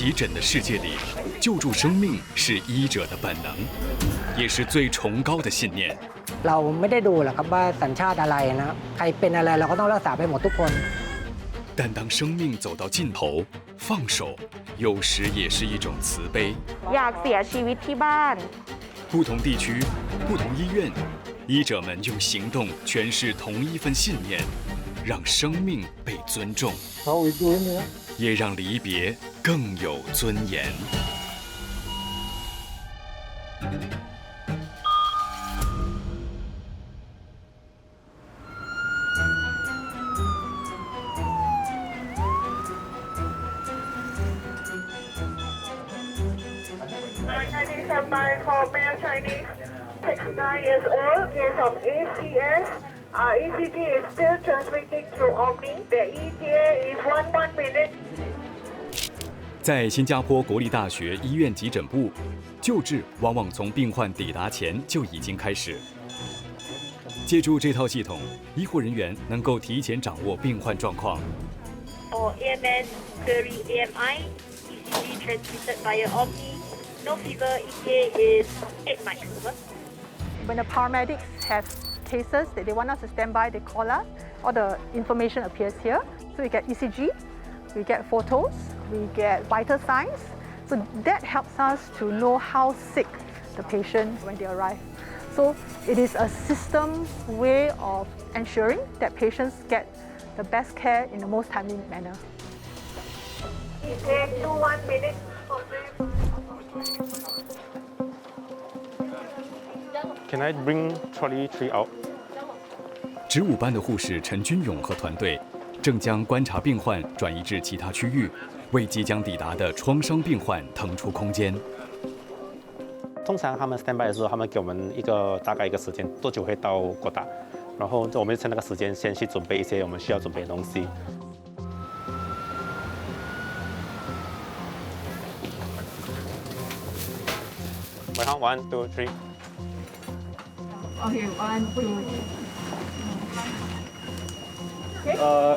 急诊的世界里，救助生命是医者的本能，也是最崇高的信念。เราไม่ได้ดูหรอกครับว่าสัญชาติอะไรนะใครเป็นอะไรเราก็ต้องรักษาไปหมดทุกคน但当生命走到尽头，放手有时也是一种慈悲。อยากเสียชีวิตที่บ้าน不同地区、不同医院，医者们用行动诠释同一份信念，让生命被尊重，也让离别更有尊严。Chinese standby for male Chinese, 69 years old, case of ACS. ECG is still transmitting through Omni. The ETA is 1 minute. 在新加坡国立大学医院急诊部，救治往往从病患抵达前就已经开始。借助这套系统，医护人员能够提前掌握病患状况。For AMS query AMI, ECG transmitted via Omni. No fever, ETA is 8 mics. Over. When the paramedics have cases that they want us to stand by, they call us. All the information appears here. So we get ECG, we get photos, we get vital signs. So that helps us to know how sick the patient when they arrive. So it is a system way of ensuring that patients get the best care in the most timely manner. ETA to 1 minute. Can I bring trolley 3 out? 值午班的护士陈军勇和团队正将观察病患转移至其他区域，为即将抵达的创伤病患腾出空间。通常他们 standby 的时候，他们给我们大概一个时间，多久会到国大，然后我们就趁那个时间先去准备一些我们需要准备的东西。My count 1, 2, 3. Okay, 1, 2.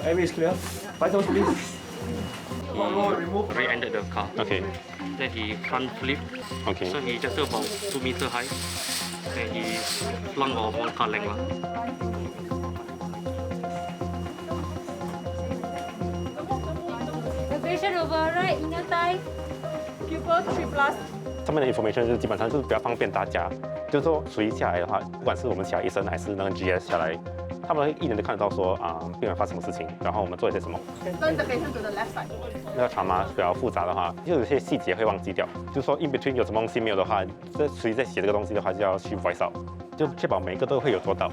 Airway is clear. Vitals, please. He re-entered the car. Okay. Then he front flip. Okay. So he just about 2 meters high. Then he flung off one car length. The patient override inner thigh. Pupil 3+. 上面的 information 就是基本上就是比较方便大家，就是说随意下来的话，不管是我们其他医生还是那个 GS 下来，他们一眼就看得到说病人发生什么事情，然后我们做一些什么。Turn the patient to the left side. 那个trauma比较复杂的话，就有些细节会忘记掉，就是说 in between 有什么东西没有的话，谁在写这个东西的话就要去 voice out， 就确保每一个都会有做到。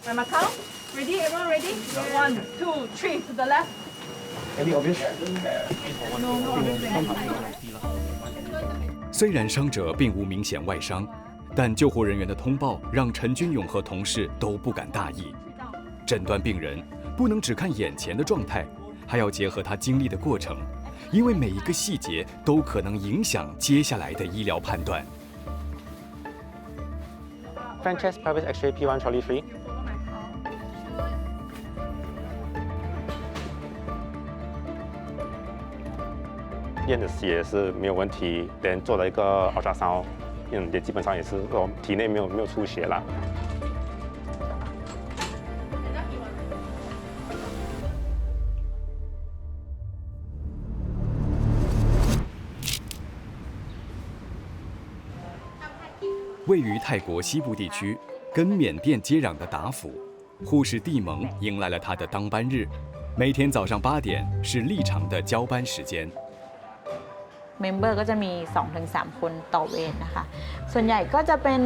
My count. Ready? Everyone ready? 1, 2, 3 to the left. Any obvious? 虽然伤者并无明显外伤，但救护人员的通报让陈军勇和同事都不敢大意。诊断病人不能只看眼前的状态，还要结合他经历的过程，因为每一个细节都可能影响接下来的医疗判断。Front chest pelvis X-ray P1 trolley 3。验的血是没有问题，连做了一个 ultrasound， 也基本上也是体内没有出血啦。位于泰国西部地区，跟缅甸接壤的达府，护士蒂蒙迎来了她的当班日。每天早上8点是例常的交班时间。เมมเบอร์ก็จะมี 2-3 คนต่อเวรนะคะส่วนใหญ่ก็จะเป็น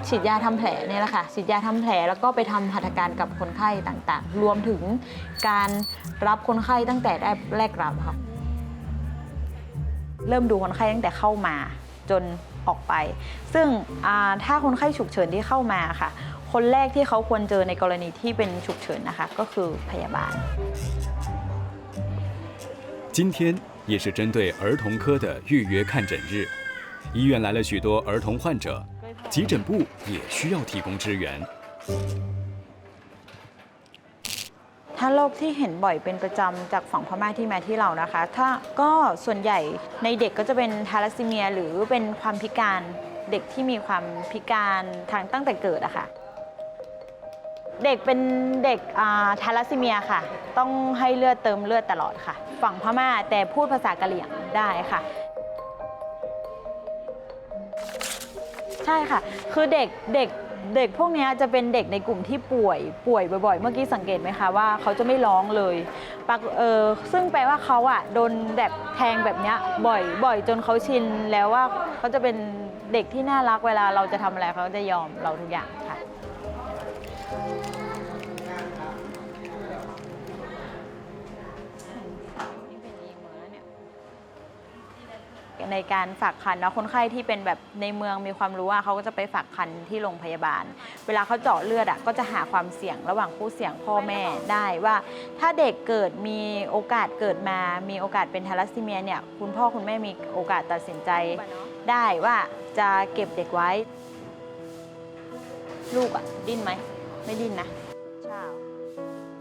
ฉีดยาทำแผลนี่แหละค่ะฉีดยาทำแผลแล้วก็ไปทำหัตถการกับคนไข้ต่างๆรวมถึงการรับคนไข้ตั้งแต่แรกรับค่ะเริ่มดูคนไข้ตั้งแต่เข้ามาจนออกไปซึ่งถ้าคนไข้ฉุกเฉินที่เข้ามาค่ะคนแรกที่เขาควรเจอในกรณีที่เป็นฉุกเฉินนะคะก็คือพยาบาล今天也是针对儿童科的预约看诊日，医院来了许多儿童患者，急诊部也需要提供支援。ท ถ้าโรคที่เห็นบ่อยเป็นประจำจากฝั่งพม่าที่มาที่เรานะคะ ถ้าก็ส่วนใหญ่ในเด็กก็จะเป็นทาลัสซีเมียหรือเป็นความพิการเด็กที่มีความพิการทางตั้งแต่เกิดอะค่ะเด็กเป็นเด็กทาลัสซีเมียค่ะต้องให้เลือดเติมเลือดตลอดค่ะฝั่งพม่าแต่พูดภาษากะเหรี่ยงได้ค่ะใช่ค่ะคือเด็กพวกนี้จะเป็นเด็กในกลุ่มที่ป่วยบ่อยๆเมื่อกี้สังเกตไหมคะว่าเขาจะไม่ร้องเลยซึ่งแปลว่าเขาโดนแบบแทงแบบนี้บ่อยจนเขาชินแล้วว่าเขาจะเป็นเด็กที่น่ารักเวลาเราจะทำอะไรเขาจะยอมเราทุกอย่างค่ะในการฝากครรภ์นะคนไข้ที่เป็นแบบในเมืองมีความรู้ว่าเขาก็จะไปฝากครรภ์ที่โรงพยาบาลเวลาเขาเจาะเลือดก็จะหาความเสี่ยงระหว่างผู้เสี่ยงพ่อแม่ได้ว่าถ้าเด็กเกิดมีโอกาสเกิดมามีโอกาสเป็นทาลัสซีเมียเนี่ยคุณพ่อคุณแม่มีโอกาสตัดสินใจได้ว่าจะเก็บเด็กไว้ลูกดิ้นไหมไม่ดิ้นนะ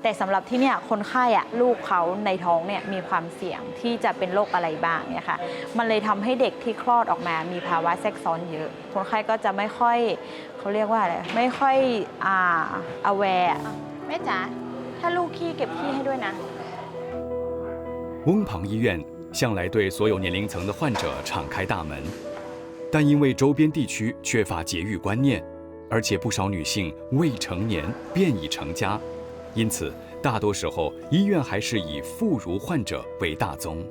แต่สำหรับที่เนี่ยคนไข้ลูกเขาในท้องเนี่ยมีความเสี่ยงที่จะเป็นโรคอะไรบ้างเนี่ยค่ะมันเลยทำให้เด็กที่คลอดออกมามีภาวะแทรกซ้อนเยอะคนไข้ก็จะไม่ค่อยเขาเรียกว่าอะไรไม่ค่อยaware แม่จ๋าถ้าลูกขี้เก็บขี้ให้ด้วยนะ翁旁医院向来对所有年龄层的患者敞开大门，但因为周边地区缺乏节育观念，而且不少女性未成年便已成家。因此大多时候医院还是以妇孺患者为大宗。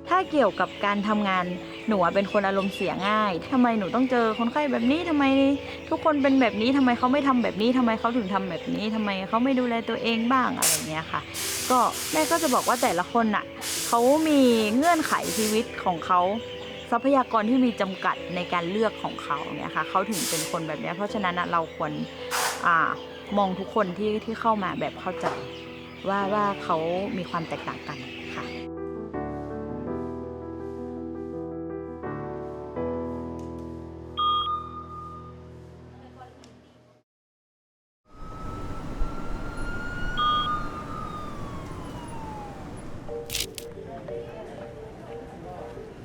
ถ้าเกี่ยวกับการทำงานหนูเป็นคนอารมณ์เสียง่ายทำไมหนูต้องเจอคนไข้แบบนี้ทำไมทุกคนเป็นแบบนี้ทำไมเขาไม่ทำแบบนี้ทำไมเขาถึงทำแบบนี้ทำไมเขาไม่ดูแลตัวเองบ้างอะไรเงี้ยค่ะก็แม่ก็จะบอกว่าแต่ละคนเขามีเงื่อนไขชีวิตของเขาทรัพยากรที่มีจำกัดในการเลือกของเขาเนี่ยค่ะเขาถึงเป็นคนแบบนี้เพราะฉะนั้นเราควรมองทุกคนที่เข้ามาแบบเข้าใจว่าเขามีความแตกต่างกันค่ะ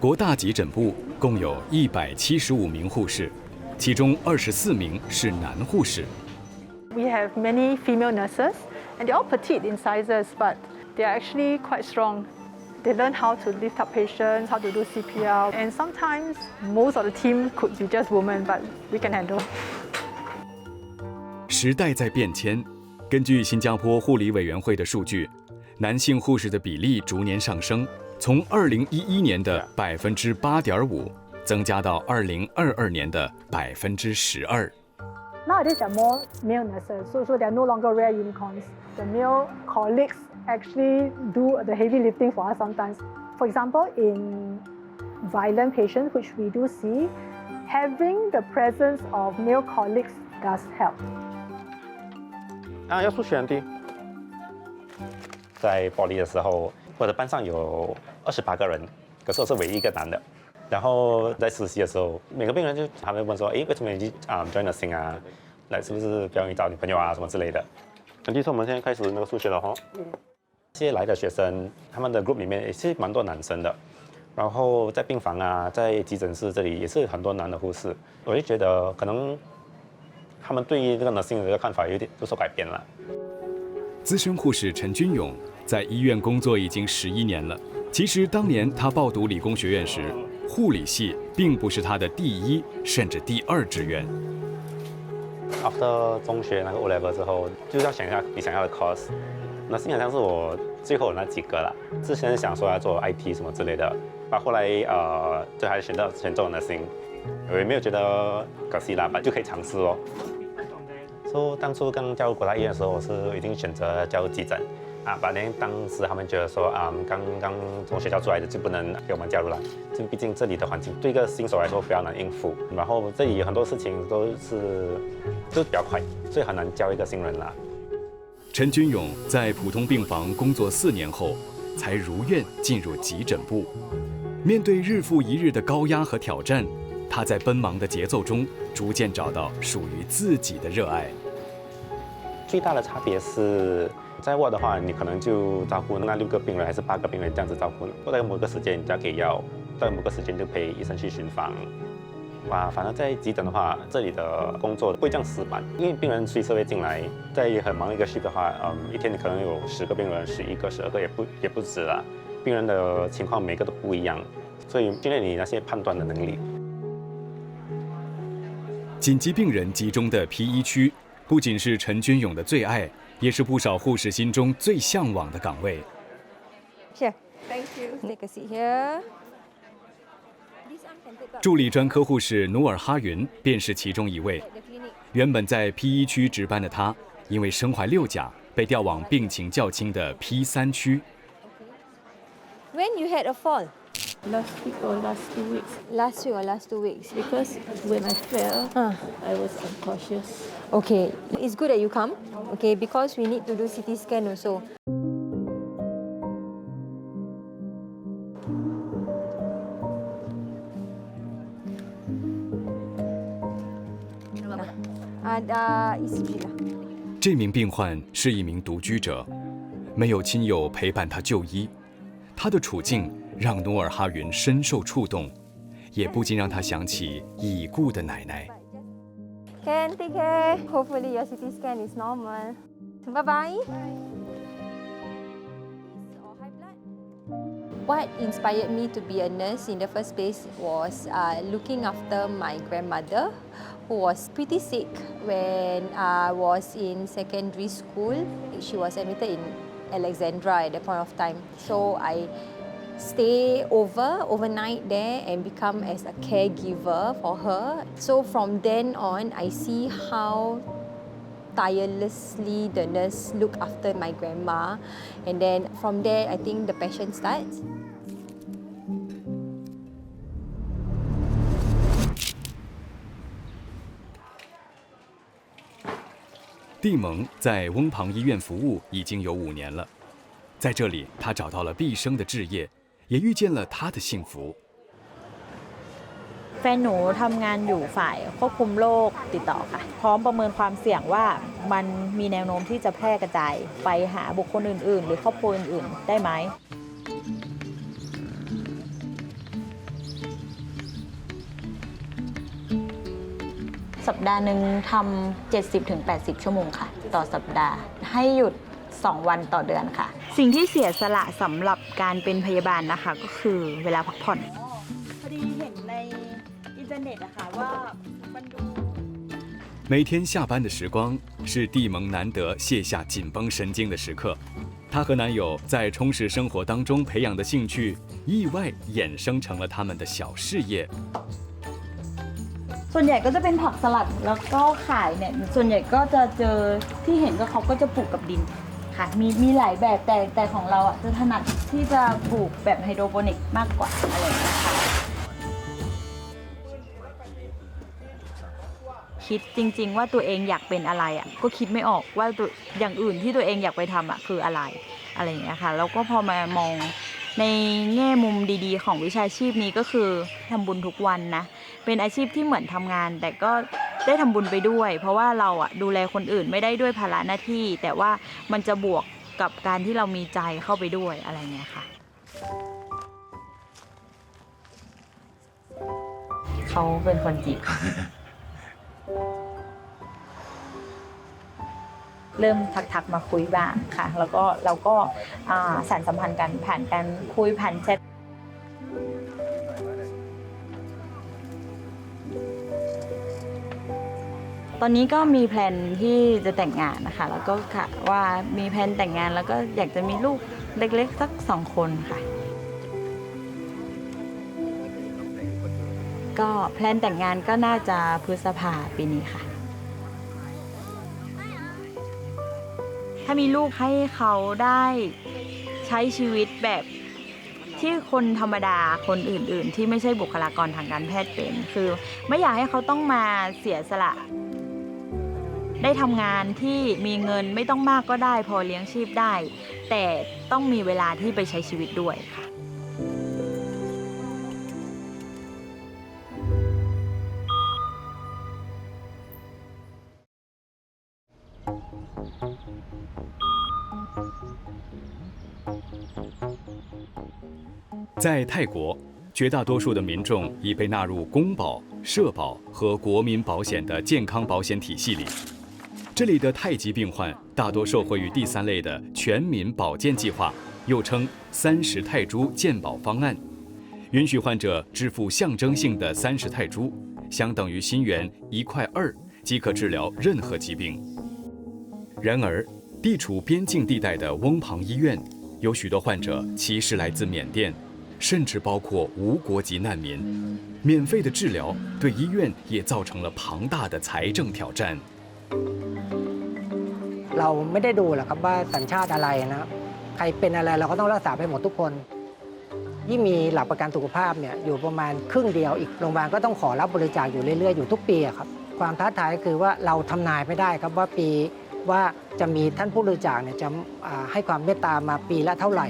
国大急诊部共有175名护士，其中24名是男护士。We have many female nurses, and they're all petite in sizes, but they're actually quite strong. They learn how to lift up patients, how to do CPR, and sometimes most of the team could be just women, but we can handle. 时代在变迁，根据新加坡护理委员会的数据，男性护士的比例逐年上升，从2011年的8.5%增加到2022年的12%。Nowadays, there are more male nurses, so they are no longer rare unicorns. The male colleagues actually do the heavy lifting for us sometimes. For example, in violent patients, which we do see, having the presence of male colleagues does help. 要数学题。在玻璃的时候，我的班上有28个人，可是我是唯一一个男的。然后在实习的时候，每个病人他们问说，为什么你去join nursing啊？来是不是不要你找女朋友啊什么之类的？其实我们现在开始那个数学了哈。这些来的学生，他们的 group 里面也是蛮多男生的。然后在病房在急诊室这里也是很多男的护士。我就觉得可能他们对于这个 nursing 的看法有所改变了。资深护士陈君勇在医院工作已经11年了。其实当年他报读理工学院时，护理系并不是他的第一甚至第二志愿。After 中学那个 O level 之后，就是要想一下你想要的 course。那好像是我最后那几个了。之前想说要做 IT 什么之类的，后来就还是选做 nursing。我也没有觉得可惜啦，就可以尝试哦。所以当初刚加入国大医院的时候，我是已经选择加入急诊。当时他们觉得说刚从学校出来的就不能给我们加入了，就毕竟这里的环境对一个新手来说比较难应付，然后这里很多事情都比较快，所以很难教一个新人啦。陈君勇在普通病房工作4年后，才如愿进入急诊部。面对日复一日的高压和挑战，他在奔忙的节奏中逐渐找到属于自己的热爱。最大的差别是，在沃的话，你可能就照顾那6个病人还是8个病人这样子照顾，或者某个时间你就要给药，到某个时间就陪医生去巡房。反而在急诊的话，这里的工作不会这样死板，因为病人随时会进来，在很忙的一个 shift 的话，一天你可能有10个病人、11个、12个也不止了。病人的情况每个都不一样，所以训练你那些判断的能力。紧急病人集中的 P1 区，不仅是陈君勇的最爱，也是不少护士心中最向往的岗位。Here, thank you. Take a seat here. 助理专科护士努尔哈云便是其中一位。原本在 P1 区值班的她，因为身怀6甲，被调往病情较轻的 P3 区。When you had a fall? Last week or last 2 weeks. Last week or last 2 weeks? Because when I fell, I was unconscious. Okay, it's good that you come. Okay, because we need to do CT scan also. ECG 啦。这名病患是一名独居者，没有亲友陪伴他就医，他的处境让努尔哈云深受触动，也不禁让他想起已故的奶奶。Can take care. Hopefully your CT scan is normal. Bye bye. What inspired me to be a nurse in the first place was looking after my grandmother, who was pretty sick when I was in secondary school. She was admitted in Alexandra at that point of time. So I stay overnight there and become as a caregiver for her. So from then on, I see how tirelessly the nurse look after my grandma, and then from there I think the passion starts. 蒂蒙在翁旁医院服务已经有5年了，在这里他找到了毕生的志业，也遇见了他的幸福。แฟนหนูทำงานอยู่ฝ่ายควบคุมโรคติดต่อค่ะพร้อมประเมินความเสี่ยงว่ามันมีแนวโน้มที่จะแพร่กระจายไปหาบุคคลอื่นๆหรือครอบครัวอื่นๆได้ไหมสัปดาห์หนึ่งทำ 70-80 ชั่วโมงค่ะต่อสัปดาห์ให้หยุด2 วันต่อเดือนค่ะสิ่งที่เสียสละสำหรับการเป็นพยาบาลนะคะก็คือเวลาพักผ่อนพอดีเห็นในอินเทอร์เน็ตนะคะว่ามันดู每天下班的时光是蒂蒙难得卸下紧绷神经的时刻，她和男友在充实生活当中培养的兴趣，意外衍生成了他们的小事业。ส่วนใหญ่ก็จะเป็นผักสลัดแล้วก็ขายเนี่ยส่วนใหญ่ก็จะเจอที่เห็นก็เขาก็จะปลูกกับดินค่ะมีหลายแบบแต่ของเราอ่ะจะถนัดที่จะปลูกแบบไฮโดรโปนิกมากกว่าอะไรอย่างเงี้ยค่ะคิดจริงๆว่าตัวเองอยากเป็นอะไรอ่ะก็คิดไม่ออกว่าตัวอย่างอื่นที่ตัวเองอยากไปทำอ่ะคืออะไรอย่างเงี้ยค่ะแล้วก็พอมามองในแง่มุมดีๆของวิชาชีพนี้ก็คือทำบุญทุกวันนะเป็นอาชีพที่เหมือนทำงานแต่ก็ได้ทำบุญไปด้วยเพราะว่าเราอ่ะดูแลคนอื่นไม่ได้ด้วยภาระหน้าที่แต่ว่ามันจะบวกกับการที่เรามีใจเข้าไปด้วยอะไรเงี้ยค่ะเขาเป็นคนจีบเริ่มทักมาคุยบ้างค่ะแล้วก็เราก็สานสัมพันธ์กันผ่านการคุยผ่านแชทตอนนี้ก็มีแพลนที่จะแต่งงานนะคะแล้วก็ค่ะว่ามีแพลนแต่งงานแล้วก็อยากจะมีลูกเล็กๆสัก2 คนค่ะก็แพลนแต่งงานก็น่าจะพฤษภาปีนี้ค่ะถ้ามีลูกให้เขาได้ใช้ชีวิตแบบที่คนธรรมดาคนอื่นๆที่ไม่ใช่บุคลากรทางการแพทย์เป็นคือไม่อยากให้เขาต้องมาเสียสละได้ทำงานที่มีเงินไม่ต้องมากก็ได้พอเลี้ยงชีพได้แต่ต้องมีเวลาที่ไปใช้ชีวิตด้วยค่ะ在泰国，绝大多数的民众已被纳入公保、社保和国民保险的健康保险体系里。这里的泰籍病患大多受惠于第3类的全民保健计划，又称30泰铢健保方案，允许患者支付象征性的30泰铢，相等于新元1.2块，即可治疗任何疾病。然而，地处边境地带的翁旁医院，有许多患者其实来自缅甸，甚至包括无国籍难民。免费的治疗对医院也造成了庞大的财政挑战。เราไม่ได้ดูหรอกครับว่าสัญชาติอะไรนะใครเป็นอะไรเราก็ต้องรักษาไปหมดทุกคนยิ่งมีหลักประกันสุขภาพเนี่ยอยู่ประมาณครึ่งเดียวอีกโรงพยาบาลก็ต้องขอรับบริจาคอยู่เรื่อยๆอยู่ทุกปีครับความท้าทายก็คือว่าเราทำนายไม่ได้ครับว่าปีว่าจะมีท่านผู้บริจาคเนี่ยจะให้ความเมตตามาปีละเท่าไหร่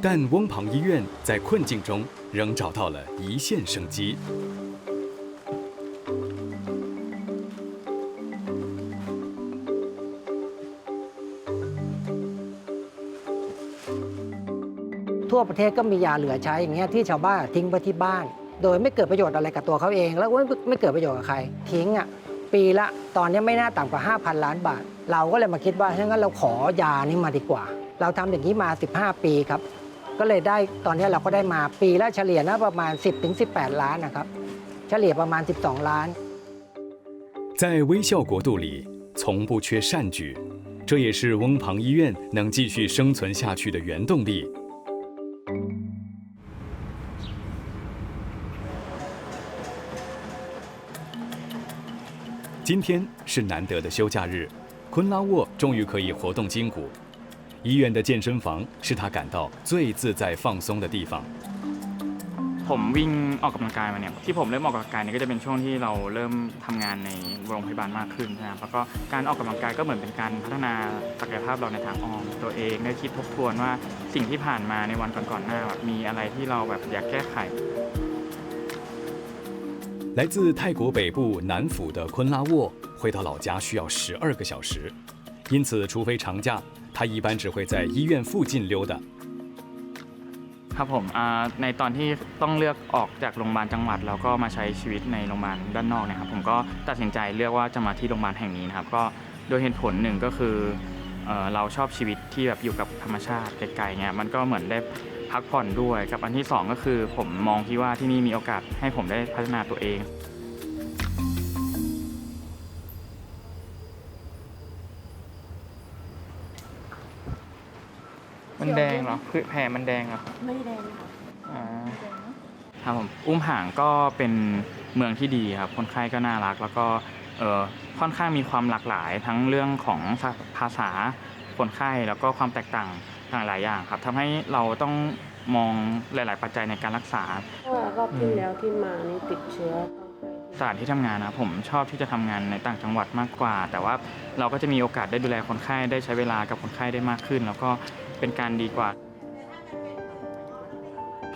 但翁旁医院在困境中仍找到了一线生机。ทั่วประเทศก็มียาเหลือใช้อย่างเงี้ยที่ชาวบ้านทิ้งไว้ที่บ้านโดยไม่เกิดประโยชน์อะไรกับตัวเขาเองแล้วไม่เกิดประโยชน์กับใครทิ้งปีละตอนนี้ไม่น่าต่ำกว่า 5,000 ล้านบาทเราก็เลยมาคิดว่างั้นเราขอยานี้มาดีกว่าเราทำอย่างนี้มา15 ปีครับก็เลยได้ตอนนี้เราก็ได้มาปีละเฉลี่ยนะประมาณ 10-18 ล้านนะครับเฉลี่ยประมาณ12 ล้าน在微笑国度里从不缺善举，这也是翁旁医院能继续生存下去的原动力。今天是难得的休假日，昆拉沃终于可以活动筋骨。医院的健身房是他感到最自在放松的地方。ผมวิ่งออกกำลังกายมาเนี่ยที่ผมเริ่มออกกำลังกายเนี่ยก็จะเป็นช่วงที่เราเริ่มทำงานในโรงพยาบาลมากขึ้นนะครับแล้วก็การออกกำลังกายก็เหมือนเป็นการพัฒนาศักยภาพเราในทางอ้อมตัวเองได้คิดทบทวนว่าสิ่งที่ผ่านมาในวันก่อนๆหน้ามีอะไรที่เราแบบอยากแก้ไข来自泰国北部南府的昆拉沃回到老家需要12个小时，因此除非长假，他一般只会在医院附近溜达。ครับผมในตอนที่ต้องเลือกออกจากโรงพยาบาลจังหวัดแล้วก็มาใช้ชีวิตในโรงพยาบาลด้านนอกนะครับผมก็ตัดสินใจเลือกว่าจะมาที่โรงพยาบาลแห่งนี้นะครับก็โดยเหตุผลหนึ่งก็คือเราชอบชีวิตที่แบบอยู่กับธรรมชาติไกลๆเงี้ยมันก็เหมือนได้พักผ่อนด้วยกับอันที่2ก็คือผมมองที่ว่าที่นี่มีโอกาสให้ผมได้พัฒนาตัวเองมันแดงเหรอคือแผลมันแดงเหรอไม่แดงครับผมอุ้มผางก็เป็นเมืองที่ดีครับคนไข้ก็น่ารักแล้วก็ค่อนข้างมีความหลากหลายทั้งเรื่องของภาษาคนไข้แล้วก็ความแตกต่างหลายอย่างครับทำให้เราต้องมองหลายๆปัจจัยในการรักษารอบที่แล้วที่มานี่ติดเชื้อสถานที่ทำงานนะผมชอบที่จะทำงานในต่างจังหวัดมากกว่าแต่ว่าเราก็จะมีโอกาสได้ดูแลคนไข้ได้ใช้เวลากับคนไข้ได้มากขึ้นแล้วก็เป็นการดีกว่า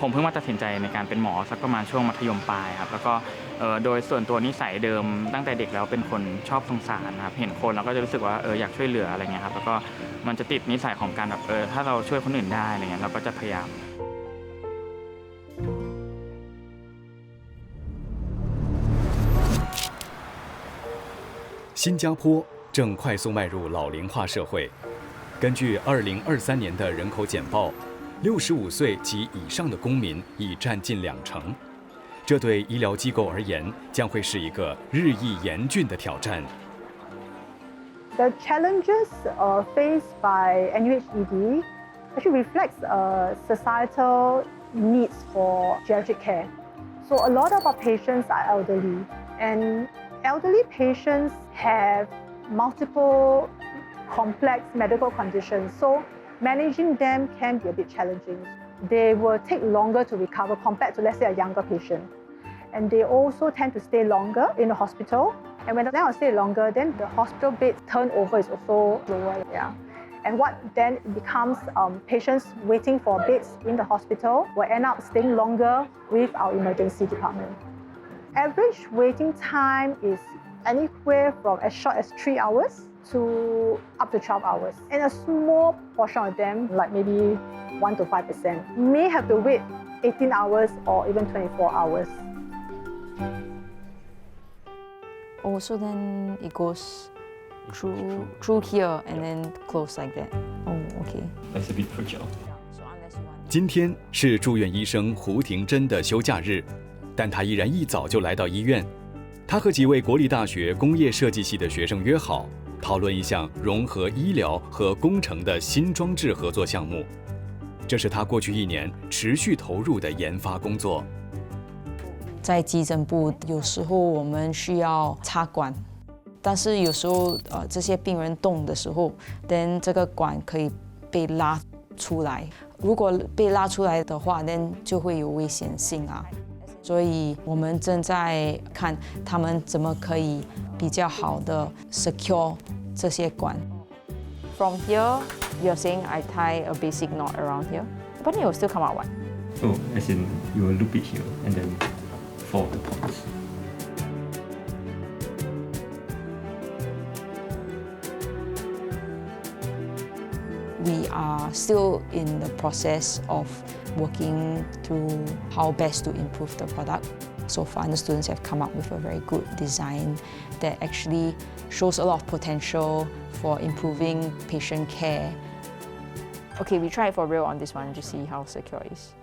ผมเพิ่งมาตัดสินใจในการเป็นหมอสักประมาณช่วงมัธยมปลายครับแล้วก็โดยส่วนตัวนิสัยเดิมตั้งแต่เด็กแล้วเป็นคนชอบสงสารครับเห็นคนแล้วก็จะรู้สึกว่าอยากช่วยเหลืออะไรเงี้ยครับแล้วก็มันจะติดนิสัยของการแบบถ้าเราช่วยคนอื่นได้อะไรเงี้ยเราก็จะพยายาม新加坡正快速迈入老龄化社会。根据2023年的人口简报，65岁及以上的公民已占近20%，这对医疗机构而言将会是一个日益严峻的挑战。The challenges faced by NUHED actually reflects societal needs for geriatric care. So a lot of our patients are elderly, and elderly patients have multiple complex medical conditions, so managing them can be a bit challenging. They will take longer to recover compared to, let's say, a younger patient. And they also tend to stay longer in the hospital. And when they stay longer, then the hospital bed turnover is also lower. Yeah. And what then becomes patients waiting for beds in the hospital will end up staying longer with our emergency department. Average waiting time is anywhere from as short as 3 hours to up to 12 hours. And a small portion of them, like maybe 1 to 5%, may have to wait 18 hours or even 24 hours. Oh, so then it goes through here and then close like that. Oh, okay. That's a bit fragile. 今天是住院医生胡廷珍的休假日，但他依然一早就来到医院。他和几位国立大学工业设计系的学生约好，讨论一项融合医疗和工程的新装置合作项目。这是他过去1年持续投入的研发工作。在急诊部，有时候我们需要插管，但是有时候这些病人动的时候，等这个管可以被拉出来。如果被拉出来的话，那就会有危险性啊。所以我们正在看他们怎么可以比较好的 secure 这些管。From here, you're saying I tie a basic knot around here, but it will still come out one. Oh, as in you will loop it here and then fold the points. We are still in the process of working through how best to improve the product. So far, the students have come up with a very good design that actually shows a lot of potential for improving patient care. Okay, we try it for real on this one to see how secure it is.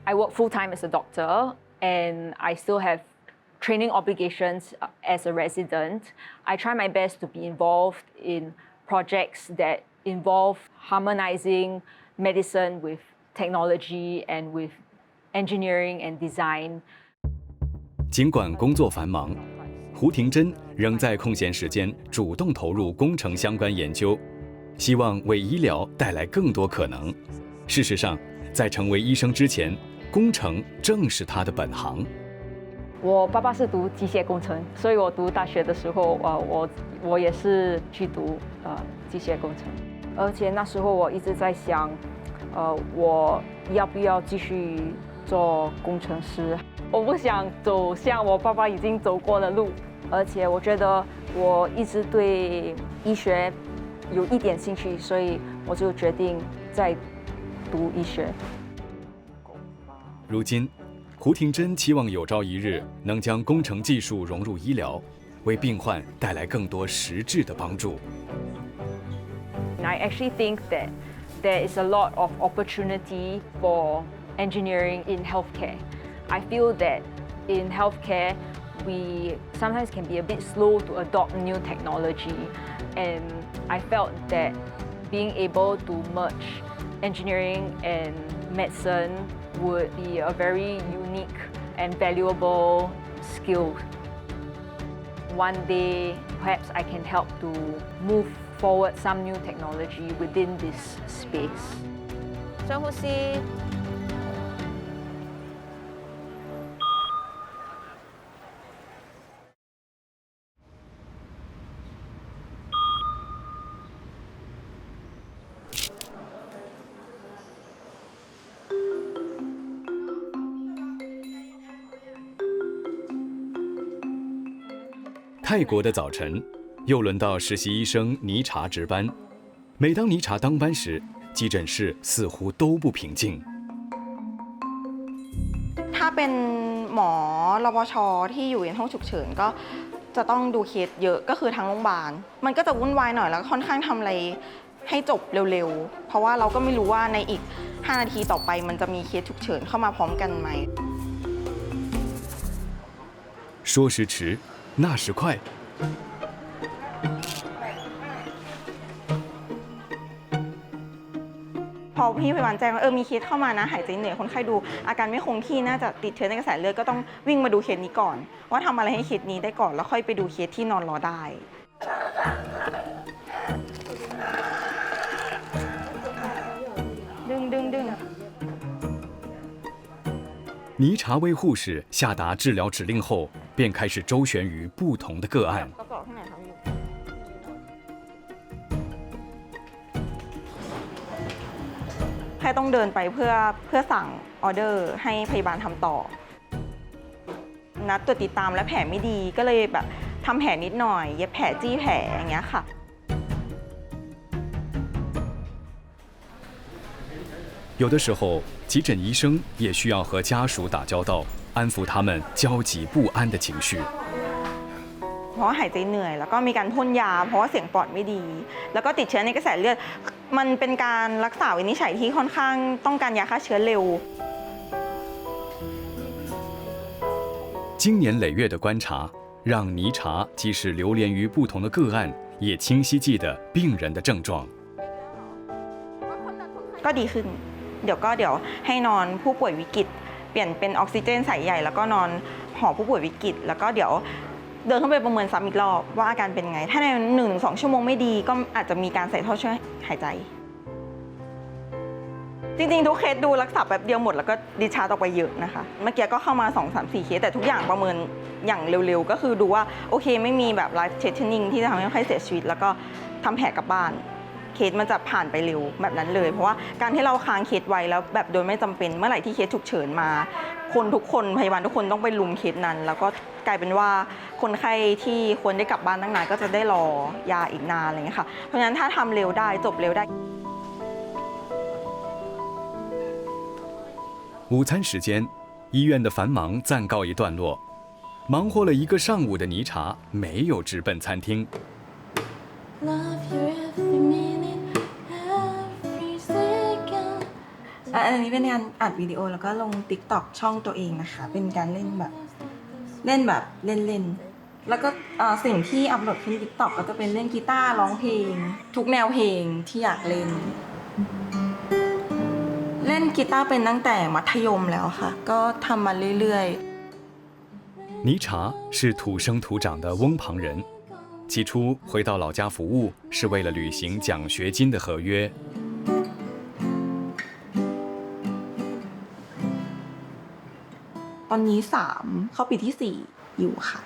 I work full-time as a doctor and I still have training obligations as a resident. I try my best to be involved in projects that involve harmonizing medicine with technology and with engineering and design. 尽管工作繁忙，胡廷珍仍在空闲时间主动投入工程相关研究，希望为医疗带来更多可能。事实上，在成为医生之前，工程正是他的本行。我爸爸是读机械工程，所以我读大学的时候，我也是去读机械工程。而且那时候我一直在想，我要不要继续做工程师？我不想走向我爸爸已经走过的路，而且我觉得我一直对医学有一点兴趣，所以我就决定再读医学。如今，胡廷珍期望有朝一日能将工程技术融入医疗，为病患带来更多实质的帮助。I actually think that there is a lot of opportunity for engineering in healthcare. I feel that in healthcare, we sometimes can be a bit slow to adopt new technology, and I felt that being able to merge engineering and medicine would be a very unique and valuable skill. One day, perhaps I can help to move forward some new technology within this space. 深呼吸。泰国的早晨，又轮到实习医生尼查值班。每当尼查当班时，急诊室似乎都不平静。ถ้าเป็นหมอรปช.ที่อยู่ในห้องฉุกเฉินก็จะต้องดูเคสเยอะก็คือทางโรงพยาบาลมันก็จะวุ่นวายหน่อยแล้วค่อนข้างทำอะไรให้จบเร็วๆเพราะว่าเราก็ไม่รู้ว่าในอีก5 นาทีต่อไปมันจะมีเคสฉุกเฉินเข้ามาพร้อมกันไหม说时迟，那时快。พอพี่พยาบาลแจ้งว่ามีเคสเข้ามานะหายใจเหนื่อยคนไข้ดูอาการไม่คงที่น่าจะติดเชื้อในกระแสเลือดก็ต้องวิ่งมาดูเคสนี้ก่อนว่าทำอะไรให้เคสนี้ได้ก่อนแล้วค่อยไปดูเคสที่นอนรอได้ดึง尼查为护士下达治疗指令后，便开始周旋于不同的个案。แค่ต้องเดินไปเพื่อสั่งออเดอร์ให้พยาบาลทำต่อนัดตรวจติดตามและแผลไม่ดีก็เลยแบบ ทำแผลนิดหน่อยเย็บแผลจี้แผลอย่างเงี้ยค่ะ有的时候，急诊医生也需要和家属打交道，安抚他们焦急不安的情绪。เพราะหายใจเหนื่อยแล้วก็มีการพ่นยาเพราะว่าเสียงปอดไม่ดีแล้วก็ติดเชื้อในกระแสเลือดมันเป็นการรักษาวินิจฉัยที่ค่อนข้างต้องการยาฆ่าเชื้อเร็ว经年累月的观察，让尼查即使流连于不同的个案，也清晰记得病人的症状。ก็ดีขึ้นเดี๋ยวให้นอนผู้ป่วยวิกฤตเปลี่ยนเป็นออกซิเจนใส่ใหญ่แล้วก็นอนหอผู้ป่วยวิกฤตแล้วก็เดี๋ยวเดินเข้าไปประเมินซ้ำอีกรอบว่าอาการเป็นไงถ้าใน1-2 ชั่วโมงไม่ดีก็อาจจะมีการใส่ท่อช่วยหายใจจริงๆทุกเคสดูรักษาแป๊บเดียวหมดแล้วก็ดิชาร์จออกไปเยอะนะคะเมื่อกี้ก็เข้ามา 2-3-4 เคสแต่ทุกอย่างประเมินอย่างเร็วๆก็คือดูว่าโอเคไม่มีแบบ life threatening ที่จะทำให้คนไข้เสียชีวิตแล้วก็ทำแผลกลับบ้านเคสมันจะผ่านไปเร็วแบบนั้นเลยเพราะว่าการที่เราค้างเคสไว้แล้วแบบโดยไม่จำเป็นเมื่อไหร่ที่เคสฉุกเฉินมาทุกคนพยาบาลทุกคนต้องไปลุมเคสนั้นแล้วก็กลายเป็นว่าคนไข้ที่ควรได้กลับบ้านตั้งนานก็จะได้รอยาอีกนานอะไรเงี้ยค่ะเพราะฉะนั้นถ้าทำเร็วได้จบเร็วได้午餐时间，医院的繁忙暂告一段落。忙活了一个上午的尼查没有直奔餐厅。อันนี้เป็นการอัดวิดีโอแล้วก็ลง TikTok ช่องตัวเองนะคะเป็นการเล่นแบบเล่นแล้วก็สิ่งที่อัพโหลดขึ้น TikTok ก็จะเป็นเล่นกีตาร์ร้องเพลงทุกแนวเพลงที่อยากเล่นกีตาร์เป็นตั้งแต่มัธยมแล้วค่ะก็ทำมาเรื่อยๆ尼查是土生土长的翁旁人，起初回到老家服务是为了履行奖学金的合约。ตอนนี้3เข้าปีที่4อยู่ค่ะ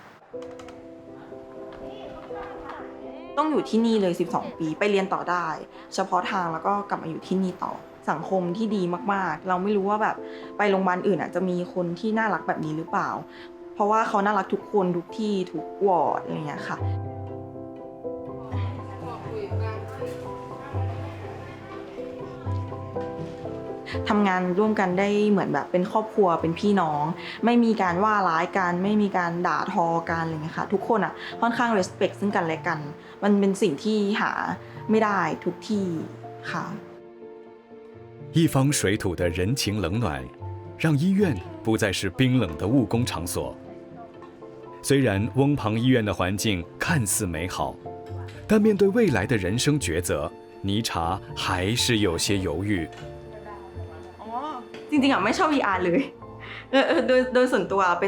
ต้องอยู่ที่นี่เลย12 ปีไปเรียนต่อได้เฉพาะทางแล้วก็กลับมาอยู่ที่นี่ต่อสังคมที่ดีมากๆเราไม่รู้ว่าแบบไปโรงพยาบาลอื่นจะมีคนที่น่ารักแบบนี้หรือเปล่าเพราะว่าเขาน่ารักทุกคนทุกที่ทุกวอร์ดอะไรเงี้ยค่ะทำงานร่วมกันได้เหมือนแบบเป็นครอบครัวเป็นพี่น้องไม่มีการว่าร้ายกันไม่มีการด่าทอกันอะไรเงี้ยค่ะทุกคนค่อนข้าง respect ซึ่งกันและกันมันเป็นสิ่งที่หาไม่ได้ทุกที่ค่ะ一方水土的人情冷暖，让医院不再是冰冷的务工场所。虽然翁旁医院的环境看似美好，但面对未来的人生抉择，尼查还是有些犹豫。จริงๆไม่ชอบ VR เลยโดยส่วนตัวเ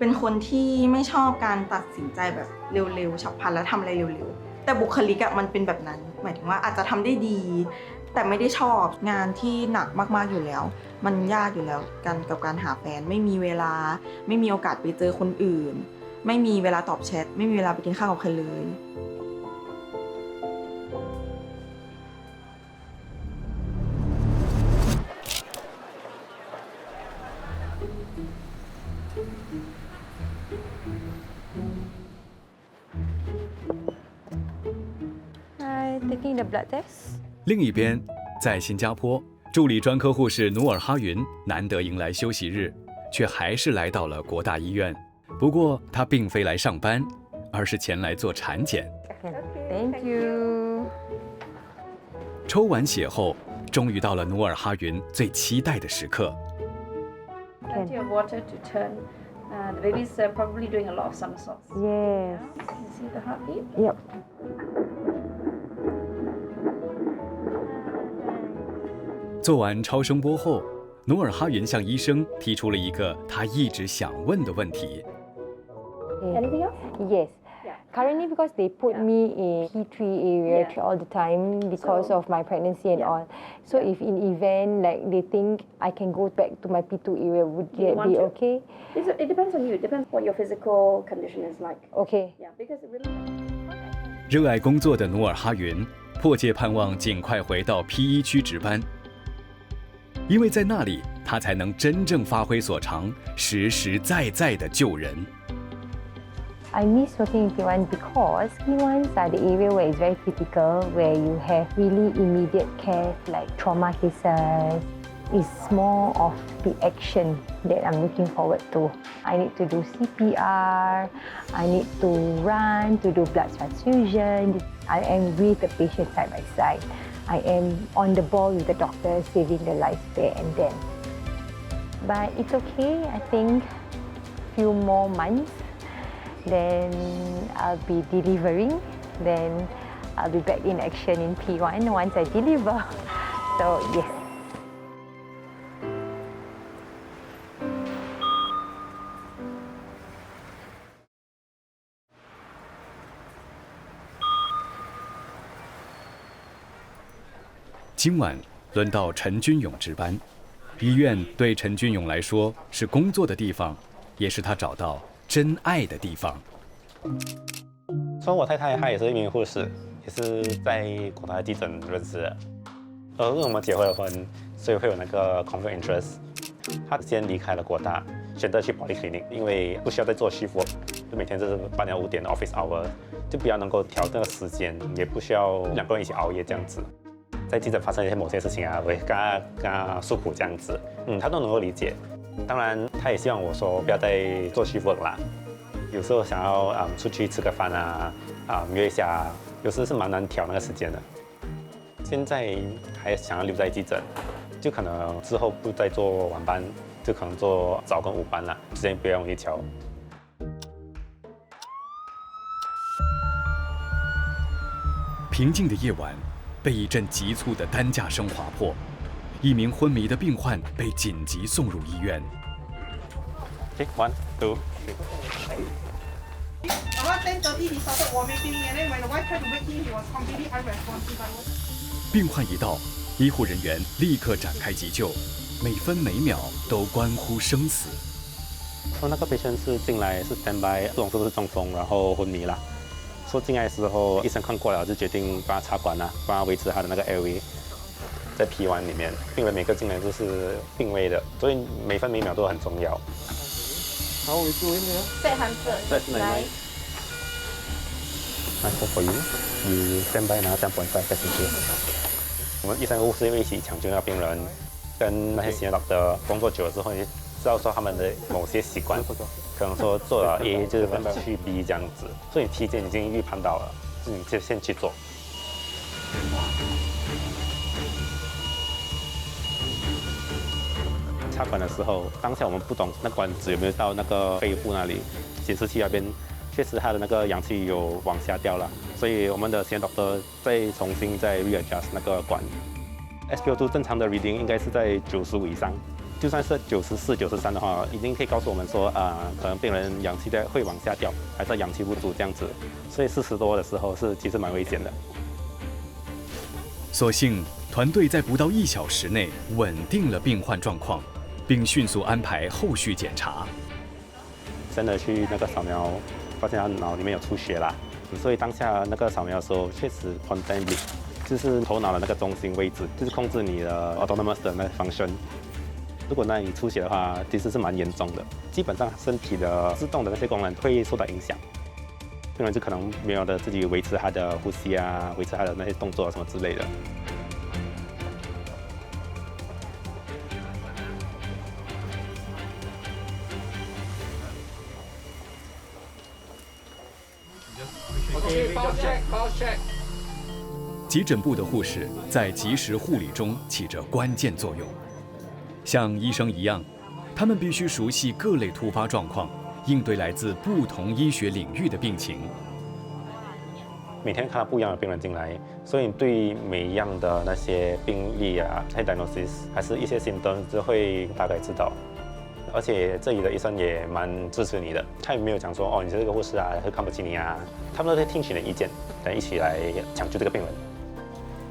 ป็นคนที่ไม่ชอบการตัดสินใจแบบเร็วๆฉับพลันแล้วทำอะไรเร็วๆแต่บุคลิกมันเป็นแบบนั้นหมายถึงว่าอาจจะทำได้ดีแต่ไม่ได้ชอบงานที่หนักมากๆอยู่แล้วมันยากอยู่แล้วกันกับการหาแฟนไม่มีเวลาไม่มีโอกาสไปเจอคนอื่นไม่มีเวลาตอบแชทไม่มีเวลาไปกินข้าวกับใครเลยtaking the blood test 另一边，在新加坡，助理专科护士努尔哈云难得迎来休息日，却还是来到了国大医院。不过，她并非来上班，而是前来做产检。Thank you。抽完血后，终于到了努尔哈云最期待的时刻。Plenty of water to turn. The baby's probably doing a lot of somersaults. Yes. Can you see the heartbeat? Yep. 做完超声波后，努尔哈云向医生提出了一个他一直想问的问题。Anything else? Yes. Currently, because they put me in P3 area all the time because of my pregnancy and all. So if in event like they think I can go back to my P2 area, would that be okay? It depends on you. It depends what your physical condition is like. Okay. Yeah, because it really. 热爱工作的努尔哈云迫切盼望尽快回到 P1 区值班，因为在那里他才能真正发挥所长，实实在在的救人。I miss working in P1 because P1s are the area where it's very critical, where you have really immediate care like trauma cases. It's more of the action that I'm looking forward to. I need to do CPR, I need to run, to do blood transfusion. I am with the patient side by side. I am on the ball with the doctor, saving the life there and then. But it's okay, I think few more months, then I'll be delivering, then I'll be back in action in P1 once I deliver. So yes. 今晚轮到陈君勇值班，医院对陈君勇来说是工作的地方，也是他找到真爱的地方。说我太太她也是一名护士，也是在国泰急诊认识的。因为我们结婚了婚，所以会有那个 conflict interest。她先离开了国大，选择去 polyclinic， 因为不需要再做 shift work， 就每天就是8点5点的 office hour， 就比较能够调那个时间，也不需要2个人一起熬夜这样子。在急诊发生一些某些事情啊，我会跟他诉苦这样子，他都能够理解。当然，他也希望我说不要再做 shift work 啦。有时候想要出去吃个饭啊，约一下，有时是蛮难调那个时间的。现在还想要留在急诊，就可能之后不再做晚班，就可能做早跟午班啦，时间比较容易调。平静的夜晚被一阵急促的担架声划破，一名昏迷的病患被紧急送入医院。1, 2, 3。病患一到，医护人员立刻展开急救，每分每秒都关乎生死。说那个patient是进来是 standby， 不懂是不是中风，然后昏迷了。说进来的时候，医生看过了，就决定帮他插管啊，帮他维持他的那个 airway。在 P1 里面，病人每个进来都是病危的，所以每分每秒都很重要。How are we doing here? 700. Nice. For you, you stand by now 3.5 passenger. 我们医生和护士会一起抢救那个病人，跟那些senior doctor工作久了之后，你知道说他们的某些习惯，可能说做了 A 就是去 B 这样子，所以你提前已经预判到了，就你就先去做。插管的时候，当下我们不懂那管子有没有到那个肺部那里，显示器那边确实它的那个氧气有往下掉了，所以我们的senior doctor再重新再 readjust 那个管。SpO2 正常的 reading 应该是在95以上，就算是94、93的话，已经可以告诉我们说可能病人氧气会往下掉，还是氧气不足这样子，所以40多的时候是其实蛮危险的。所幸团队在不到1小时内稳定了病患状况，并迅速安排后续检查。真的去那个扫描，发现他脑里面有出血啦，所以当下那个扫描的时候，确实 content bleed， 就是头脑的那个中心位置，就是控制你的 autonomous 的那个 function。如果那里出血的话，其实是蛮严重的，基本上身体的自动的那些功能会受到影响。病人就可能没有的自己维持他的呼吸啊，维持他的那些动作什么之类的。急诊部的护士在及时护理中起着关键作用。像医生一样，他们必须熟悉各类突发状况，应对来自不同医学领域的病情。每天看到不一样的病人进来，所以对每一样的那些病例啊，还 diagnosis 还是一些 symptoms 就会大概知道。而且这里的医生也蛮支持你的，他也没有讲说哦你是这个护士啊，会看不起你啊，他们都会听取你的意见，来一起来抢救这个病人。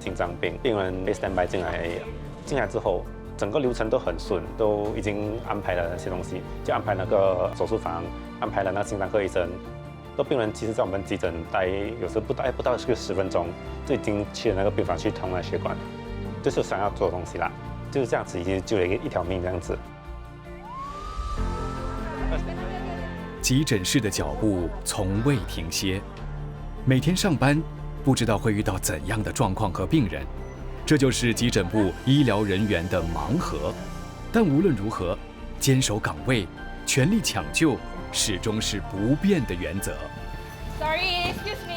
心脏病病人被 standby 进来之后，整个流程都很顺，都已经安排了那些东西，就安排那个手术房，安排了那心脏科医生。那病人其实在我们急诊待，有时候不到10分钟，就已经去了那个病房去通了血管，就是想要做的东西啦，就是这样子已经救了一条命这样子。急诊室的脚步从未停歇。每天上班，不知道会遇到怎样的状况和病人，这就是急诊部医疗人员的盲盒。但无论如何，坚守岗位，全力抢救，始终是不变的原则。Sorry, excuse me.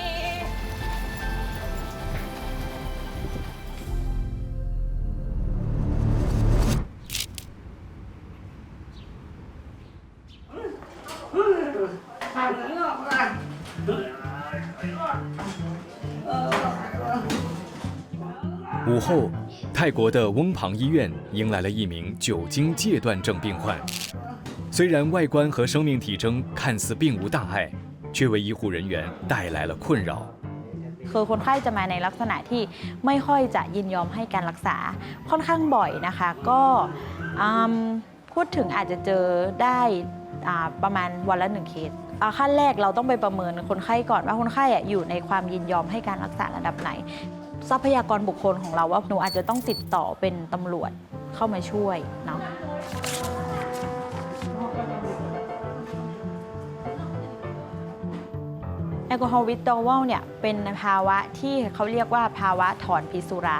午后，泰国的翁旁医院迎来了一名酒精戒断症病患。虽然外观和生命体征看似并无大碍，却为医护人员带来了困扰。คือคนไข้จะมาในลักษณะที่ไม่ค่อยจะยินยอมให้การรักษาค่อนข้างบ่อยนะคะก็พูดถึงอาจจะเจอได้ประมาณวันละ1 เคสขั้นแรกเราต้องไปประเมินคนไข้ก่อนว่าคนไข้อยู่ในความยินยอมให้การรักษาระดับไหนทรัพยากรบุคคลของเราว่าหนูอาจจะต้องติดต่อเป็นตำรวจเข้ามาช่วยเนาะแอลกอฮอล์วิตดอวัลเนี่ยเป็นภาวะที่เขาเรียกว่าภาวะถอนพิษสุรา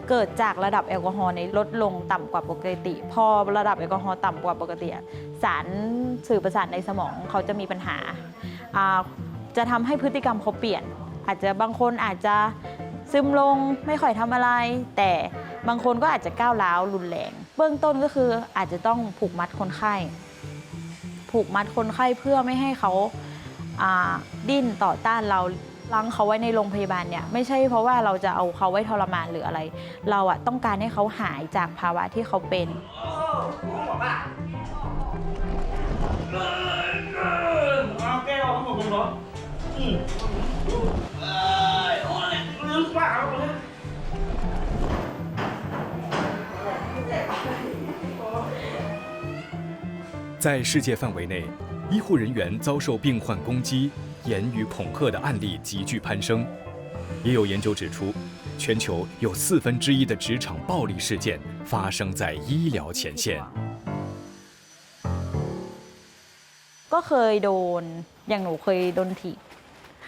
เกิดจากระดับแอลกอฮอล์ในลดลงต่ำกว่าปกติพอระดับแอลกอฮอล์ต่ำกว่าปกติสารสื่อประสาทในสมองเขาจะมีปัญหาจะทำให้พฤติกรรมเขาเปลี่ยนอาจจะบางคนอาจจะซึมลงไม่ค่อยทำอะไรแต่บางคนก็อาจจะก้าวร้าวรุนแรงเบื้องต้นก็คืออาจจะต้องผูกมัดคนไข้เพื่อไม่ให้เขาดิ้นต่อต้านเราลังเขาไว้ในโรงพยาบาลเนี่ยไม่ใช่เพราะว่าเราจะเอาเขาไว้ทรมานหรืออะไรเราต้องการให้เขาหายจากภาวะที่เขาเป็น在世界范围内，医护人员遭受病患攻击、言语恐吓的案例急剧攀升。也有研究指出，全球有1/4的职场暴力事件发生在医疗前线。ก็เคยโดนอย่างหนูเคยโดนถีบ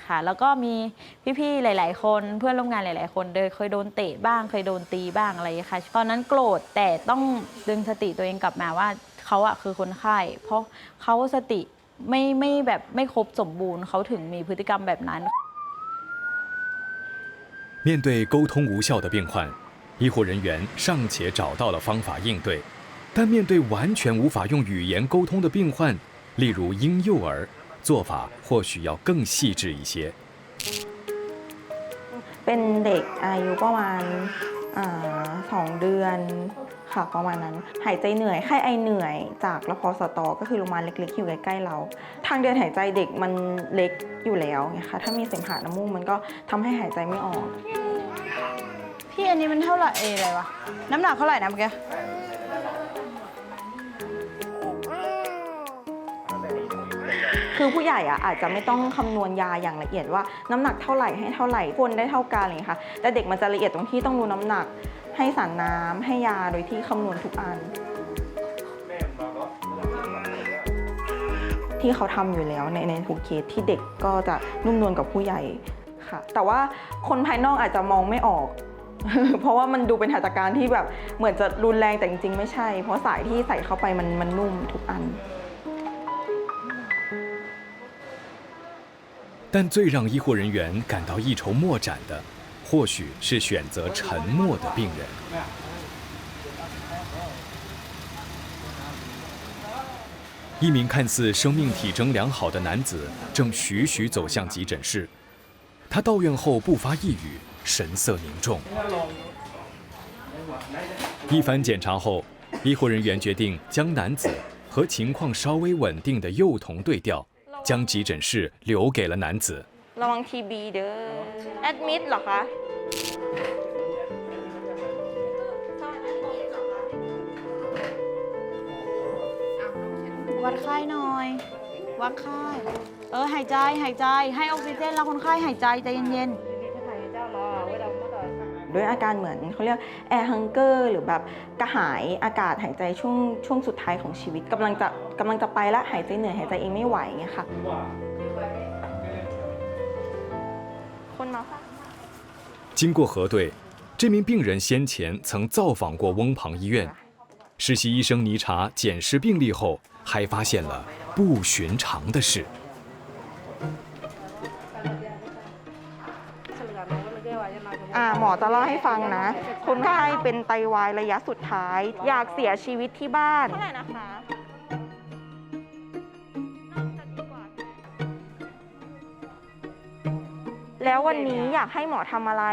ค่ะแล้วก็มีพี่ๆหลายๆคนเพื่อนร่วมงานหลายๆคนเคยโดนเตะบ้างเคยโดนตีบ้างอะไรค่ะตอนนั้นโกรธแต่ต้องดึงสติตัวเองกลับมาว่าเขาคือคนไข้เพราะเขาสติไม่ครบสมบูรณ์เขาถึงมีพฤติกรรมแบบนั้น面对沟通无效的病患，医护人员尚且找到了方法应对，但面对完全无法用语言沟通的病患，例如婴幼儿，做法或许要更细致一些。เป็นเด็กอายุประมาณ2 เดือนค่ะประมาณนั้นหายใจเหนื่อยไข้ไอเหนื่อยจากรพสตก็คือโรงพยาบาลเล็กๆอยู่ใกล้ๆเราทางเดินหายใจเด็กมันเล็กอยู่แล้วไงคะถ้ามีเสมหะน้ำมูกมันก็ทำให้หายใจไม่ออกพี่อันนี้มันเท่าไหร่อะไรวะน้ำหนักเท่าไหร่นะเมื่อกี้คือผู้ใหญ่อาจจะไม่ต้องคำนวณยาอย่างละเอียดว่าน้ำหนักเท่าไหร่ให้เท่าไหร่คนได้เท่ากันอะไรอย่างเงี้ยค่ะแต่เด็กมันจะละเอียดตรงที่ต้องรู้น้ำหนักให้สารน้ำให้ยาโดยที่คำนวณทุกอันที่เขาทำอยู่แล้วในทุกเคสที่เด็กก็จะนุ่มนวลกับผู้ใหญ่ค่ะแต่ว่าคนภายนอกอาจจะมองไม่ออก เพราะว่ามันดูเป็นหัตถการที่แบบเหมือนจะรุนแรงแต่จริงๆไม่ใช่เพราะสายที่ใส่เข้าไปมันนุ่มทุกอัน但最让医护人员感到一筹莫展的，或许是选择沉默的病人。一名看似生命体征良好的男子正徐徐走向急诊室，他到院后不发一语，神色凝重。一番检查后，医护人员决定将男子和情况稍微稳定的幼童对调。将急诊室留给了男子。ระวังทีบีเด้อแอดมิดเหรอคะวัดไข้หน่อยวัดไข้หายใจให้ออกซิเจนแล้วคนไข้หายใจใจเย็นๆ ด้วยอาการเหมือนเขาเรียกแอร์ฮังเกอร์หรือแบบกระหายอากาศหายใจช่วงสุดท้ายของชีวิตกำลังจะไปละหายใจเหนื่อยหายใจเองไม่ไหวเงี้ยค่ะคนมา经过核对，这名病人先前曾造访过翁旁医院。实习医生尼查检视病历后，还发现了不寻常的事。หมอจะเล่าให้ฟังนะคนไข้เป็นไตวายระยะสุดท้ายอยากเสียชีวิตที่บ้านเท่าไหร่นะคะแล้ววันนี้อยากให้หมอทำอะไร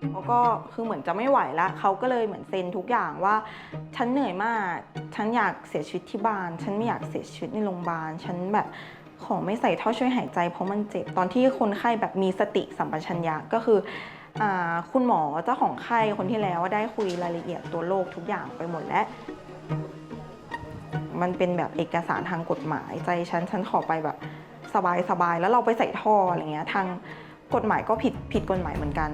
เขาก็คือเหมือนจะไม่ไหวแล้วเขาก็เลยเหมือนเซ็นทุกอย่างว่าฉันเหนื่อยมากฉันอยากเสียชีวิตที่บ้านฉันไม่อยากเสียชีวิตในโรงพยาบาลฉันแบบขอไม่ใส่ท่อช่วยหายใจเพราะมันเจ็บตอนที่คนไข้แบบมีสติสัมปชัญญะก็คือคุณหมอเจ้าของไข้คนที่แล้วได้คุยรายละเอียดตัวโรคทุกอย่างไปหมดแล้วมันเป็นแบบเอกสารทางกฎหมายใจฉันขอไปแบบสบายแล้วเราไปใส่ท่ออะไรเงี้ยทางกฎหมายก็ผิดกฎหมายเหมือนกัน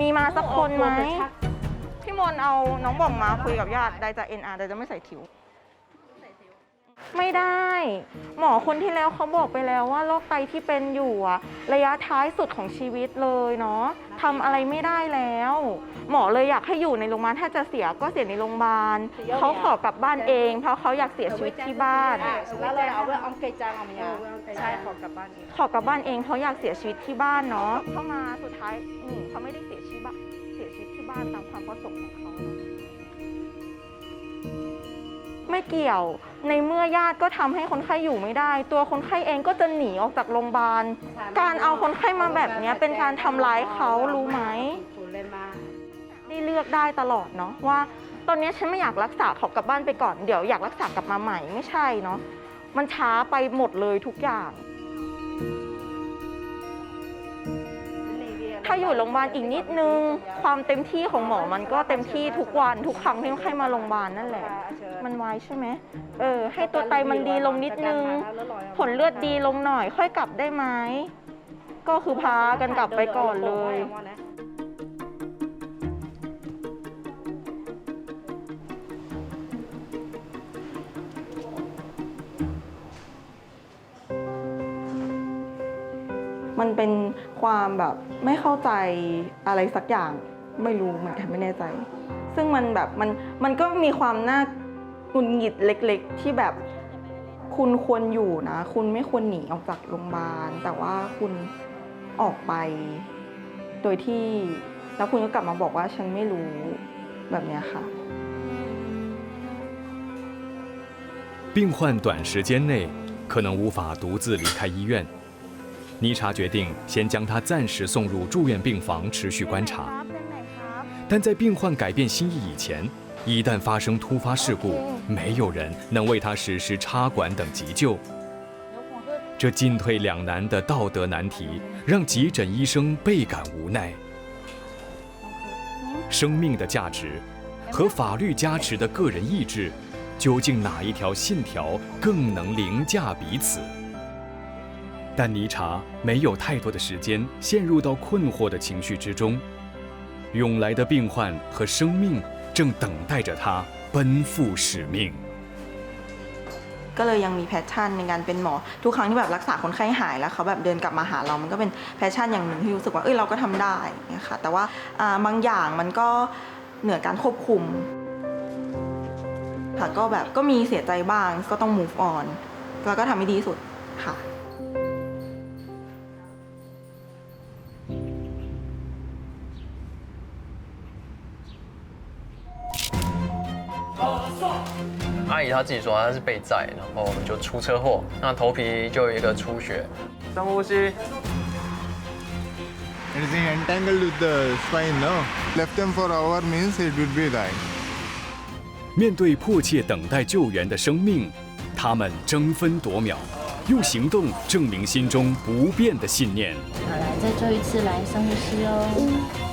มีมาสักคนไหมพี่มนเอาน้องบอมมาคุยกับญาติได้จะ NR ได้จะไม่ใส่ทิวไม่ได้หมอคนที่แล้วเขาบอกไปแล้วว่าโรคไตที่เป็นอยู่ระยะท้ายสุดของชีวิตเลยเนาะทำอะไรไม่ได้แล้วหมอเลยอยากให้อยู่ในโรงพยาบาลถ้าจะเสียก็เสียในโรงพยาบาลเขาขอกลับบ้านเองเพราะเขาอยากเสียชีวิตที่บ้านแล้วเราเอาเอาเกจางออกมาใช่ขอกลับบ้านเองขอกลับบ้านเองเพราะอยากเสียชีวิตที่บ้านเนาะเข้ามาสุดท้ายเขาไม่ได้เสียชีวิตที่บ้านตามความประสงค์ของเขาไม่เกี่ยวในเมื่อญาติก็ทำให้คนไข้อยู่ไม่ได้ตัวคนไข้เองก็จะหนีออกจากโรงพยาบาลการเอาคนไข้มาแบบนี้เป็นการทำร้ายเขารู้ไหมนี่เลือกได้ตลอดเนาะว่าตอนนี้ฉันไม่อยากรักษาขอกลับบ้านไปก่อนเดี๋ยวอยากรักษากลับมาใหม่ไม่ใช่เนาะมันช้าไปหมดเลยทุกอย่างถ้าอยู่โรงพยาบาลอีกนิดนึงความเต็มที่ของหมอมันก็เต็มที่ทุกวันทุกครั้งที่คนไข้มาโรงพยาบาลนั่นแหละมันไวใช่ไหมให้ตัวไตมันดีลงนิดนึงผลเลือดดีลงหน่อยค่อยกลับได้ไหมก็คือพากันกลับไปก่อนเลยมันเป็นความแบบไม่เข้าใจอะไรสักอย่างไม่รู้เหมือนกันไม่แน่ใจซึ่งมันแบบมันก็มีความน่าหงุดหงิดเล็กๆที่แบบคุณควรอยู่นะคุณไม่ควรหนีออกจากโรงพยาบาลแต่ว่าคุณออกไปโดยที่แล้วคุณก็กลับมาบอกว่าฉันไม่รู้แบบนี้ค่ะ病患短时间内可能无法独自离开医院。尼查决定先将他暂时送入住院病房持续观察，但在病患改变心意以前，一旦发生突发事故，没有人能为他实施插管等急救。这进退两难的道德难题，让急诊医生倍感无奈。生命的价值和法律加持的个人意志，究竟哪一条信条更能凌驾彼此？但尼查没有太多的时间陷入到困惑的情绪之中，涌来的病患和生命正等待着他奔赴使命。ก็เลยยังมีแพชชั่นในการเป็นหมอทุกครั้งที่แบบรักษาคนไข้หายแล้วเขาแบบเดินกลับมาหาเรามันก็เป็นแพชชั่นอย่างหนึ่งที่รู้สึกว่าเราก็ทำได้นะคะแต่ว่าบางอย่างมันก็เหนือการควบคุมค่ะก็แบบก็มีเสียใจบ้างก็ต้อง move on แล้วก็ทำให้ดีที่สุดค่ะ阿姨她自己说她是被载，然后就出车祸，那头皮就有一个出血。深呼吸。It is entangled with the spine, no? Left them for hour means it would be die. 面对迫切等待救援的生命，他们争分夺秒，用行动证明心中不变的信念。好，来，再做一次，来深呼吸哦。